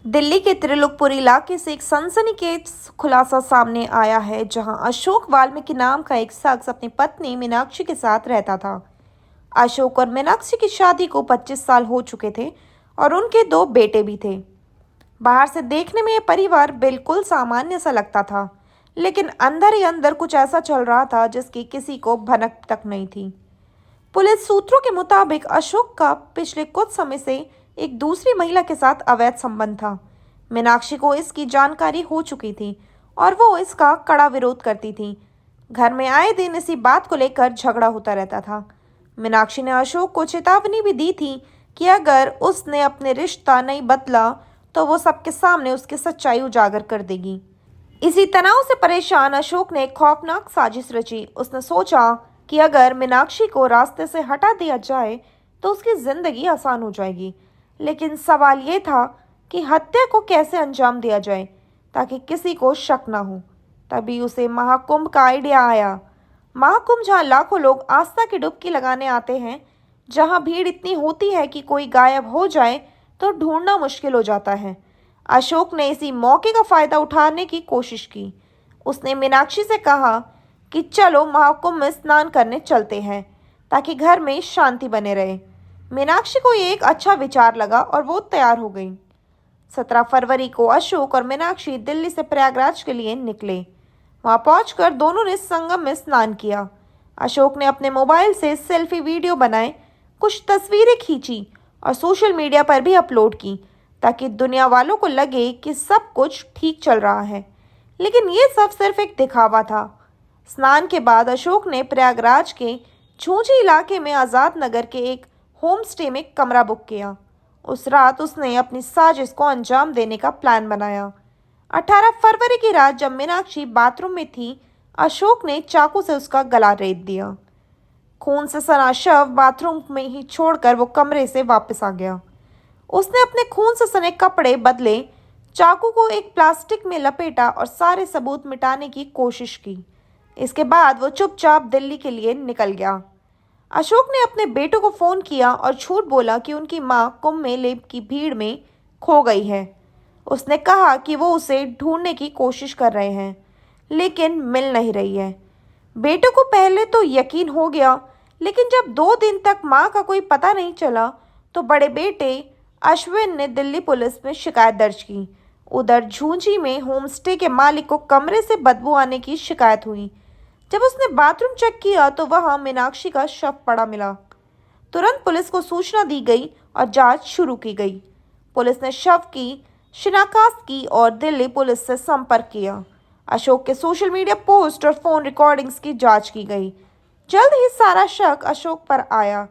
दिल्ली के त्रिलोकपुर इलाके से एक सनसनीखेज खुलासा सामने आया है, जहां अशोक वाल्मीकि नाम का एक शख्स अपनी पत्नी मीनाक्षी के साथ रहता था। अशोक और मीनाक्षी की शादी को 25 साल हो चुके थे और उनके 2 बेटे भी थे। बाहर से देखने में यह परिवार बिल्कुल सामान्य सा लगता था, लेकिन अंदर ही अंदर कुछ ऐसा चल रहा था जिसकी किसी को भनक तक नहीं थी। पुलिस सूत्रों के मुताबिक अशोक का पिछले कुछ समय से एक दूसरी महिला के साथ अवैध संबंध था। मीनाक्षी को इसकी जानकारी हो चुकी थी और वो इसका कड़ा विरोध करती थी। घर में आए दिन इसी बात को लेकर झगड़ा होता रहता था। मीनाक्षी ने अशोक को चेतावनी भी दी थी कि अगर उसने अपने रिश्ता नहीं बदला तो वो सबके सामने उसकी सच्चाई उजागर कर देगी। इसी तनाव से परेशान अशोक ने एक खौफनाक साजिश रची। उसने सोचा कि अगर मीनाक्षी को रास्ते से हटा दिया जाए तो उसकी जिंदगी आसान हो जाएगी। लेकिन सवाल ये था कि हत्या को कैसे अंजाम दिया जाए ताकि किसी को शक ना हो। तभी उसे महाकुंभ का आइडिया आया। महाकुंभ जहाँ लाखों लोग आस्था की डुबकी लगाने आते हैं, जहाँ भीड़ इतनी होती है कि कोई गायब हो जाए तो ढूंढना मुश्किल हो जाता है। अशोक ने इसी मौके का फायदा उठाने की कोशिश की। उसने मीनाक्षी से कहा कि चलो महाकुंभ में स्नान करने चलते हैं ताकि घर में शांति बने रहे। मीनाक्षी को ये एक अच्छा विचार लगा और वो तैयार हो गई। 17 फरवरी को अशोक और मीनाक्षी दिल्ली से प्रयागराज के लिए निकले। वहां पहुंचकर दोनों ने संगम में स्नान किया। अशोक ने अपने मोबाइल से सेल्फी वीडियो बनाए, कुछ तस्वीरें खींची और सोशल मीडिया पर भी अपलोड की ताकि दुनिया वालों को लगे कि सब कुछ ठीक चल रहा है। लेकिन ये सब सिर्फ एक दिखावा था। स्नान के बाद अशोक ने प्रयागराज के झूंझी इलाके में आज़ाद नगर के एक होम स्टे में कमरा बुक किया। उस रात उसने अपनी साजिश को अंजाम देने का प्लान बनाया। 18 फरवरी की रात जब मीनाक्षी बाथरूम में थी, अशोक ने चाकू से उसका गला रेत दिया। खून से सना शव बाथरूम में ही छोड़कर वो कमरे से वापस आ गया। उसने अपने खून से सने कपड़े बदले, चाकू को एक प्लास्टिक में लपेटा और सारे सबूत मिटाने की कोशिश की। इसके बाद वो चुपचाप दिल्ली के लिए निकल गया। अशोक ने अपने बेटों को फ़ोन किया और झूठ बोला कि उनकी मां कुंभ मेले की भीड़ में खो गई है। उसने कहा कि वो उसे ढूंढने की कोशिश कर रहे हैं, लेकिन मिल नहीं रही है। बेटों को पहले तो यकीन हो गया, लेकिन जब 2 दिन तक मां का कोई पता नहीं चला तो बड़े बेटे अश्विन ने दिल्ली पुलिस में शिकायत दर्ज की। उधर झूंझी में होमस्टे के मालिक को कमरे से बदबू आने की शिकायत हुई। जब उसने बाथरूम चेक किया तो वहां मीनाक्षी का शव पड़ा मिला। तुरंत पुलिस को सूचना दी गई और जांच शुरू की गई। पुलिस ने शव की शिनाख्त की और दिल्ली पुलिस से संपर्क किया। अशोक के सोशल मीडिया पोस्ट और फोन रिकॉर्डिंग्स की जांच की गई। जल्द ही सारा शक अशोक पर आया।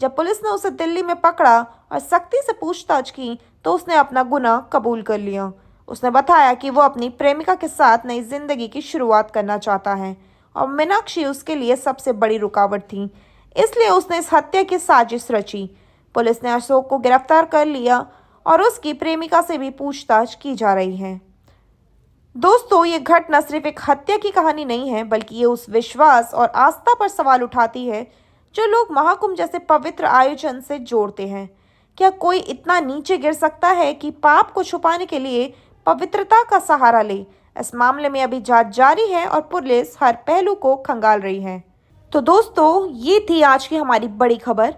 जब पुलिस ने उसे दिल्ली में पकड़ा और सख्ती से पूछताछ की तो उसने अपना गुनाह कबूल कर लिया। उसने बताया कि वो अपनी प्रेमिका के साथ नई जिंदगी की शुरुआत करना चाहता है और मीनाक्षी उसके लिए सबसे बड़ी रुकावट थी, इसलिए उसने इस हत्या की साजिश रची। पुलिस ने अशोक को गिरफ्तार कर लिया और उसकी प्रेमिका से भी पूछताछ की जा रही है। दोस्तों, ये घटना सिर्फ एक हत्या की कहानी नहीं है, बल्कि ये उस विश्वास और आस्था पर सवाल उठाती है जो लोग महाकुंभ जैसे पवित्र आयोजन से जोड़ते हैं। क्या कोई इतना नीचे गिर सकता है कि पाप को छुपाने के लिए पवित्रता का सहारा ले? इस मामले में अभी जांच जारी है और पुलिस हर पहलू को खंगाल रही है। तो दोस्तों, ये थी आज की हमारी बड़ी खबर।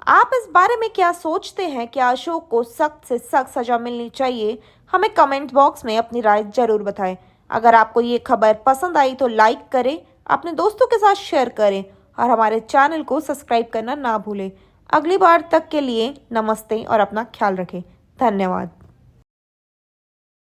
आप इस बारे में क्या सोचते हैं? क्या अशोक को सख्त से सख्त सजा मिलनी चाहिए? हमें कमेंट बॉक्स में अपनी राय जरूर बताएं। अगर आपको ये खबर पसंद आई तो लाइक करें, अपने दोस्तों के साथ शेयर करें और हमारे चैनल को सब्सक्राइब करना ना भूलें। अगली बार तक के लिए नमस्ते और अपना ख्याल रखें। धन्यवाद।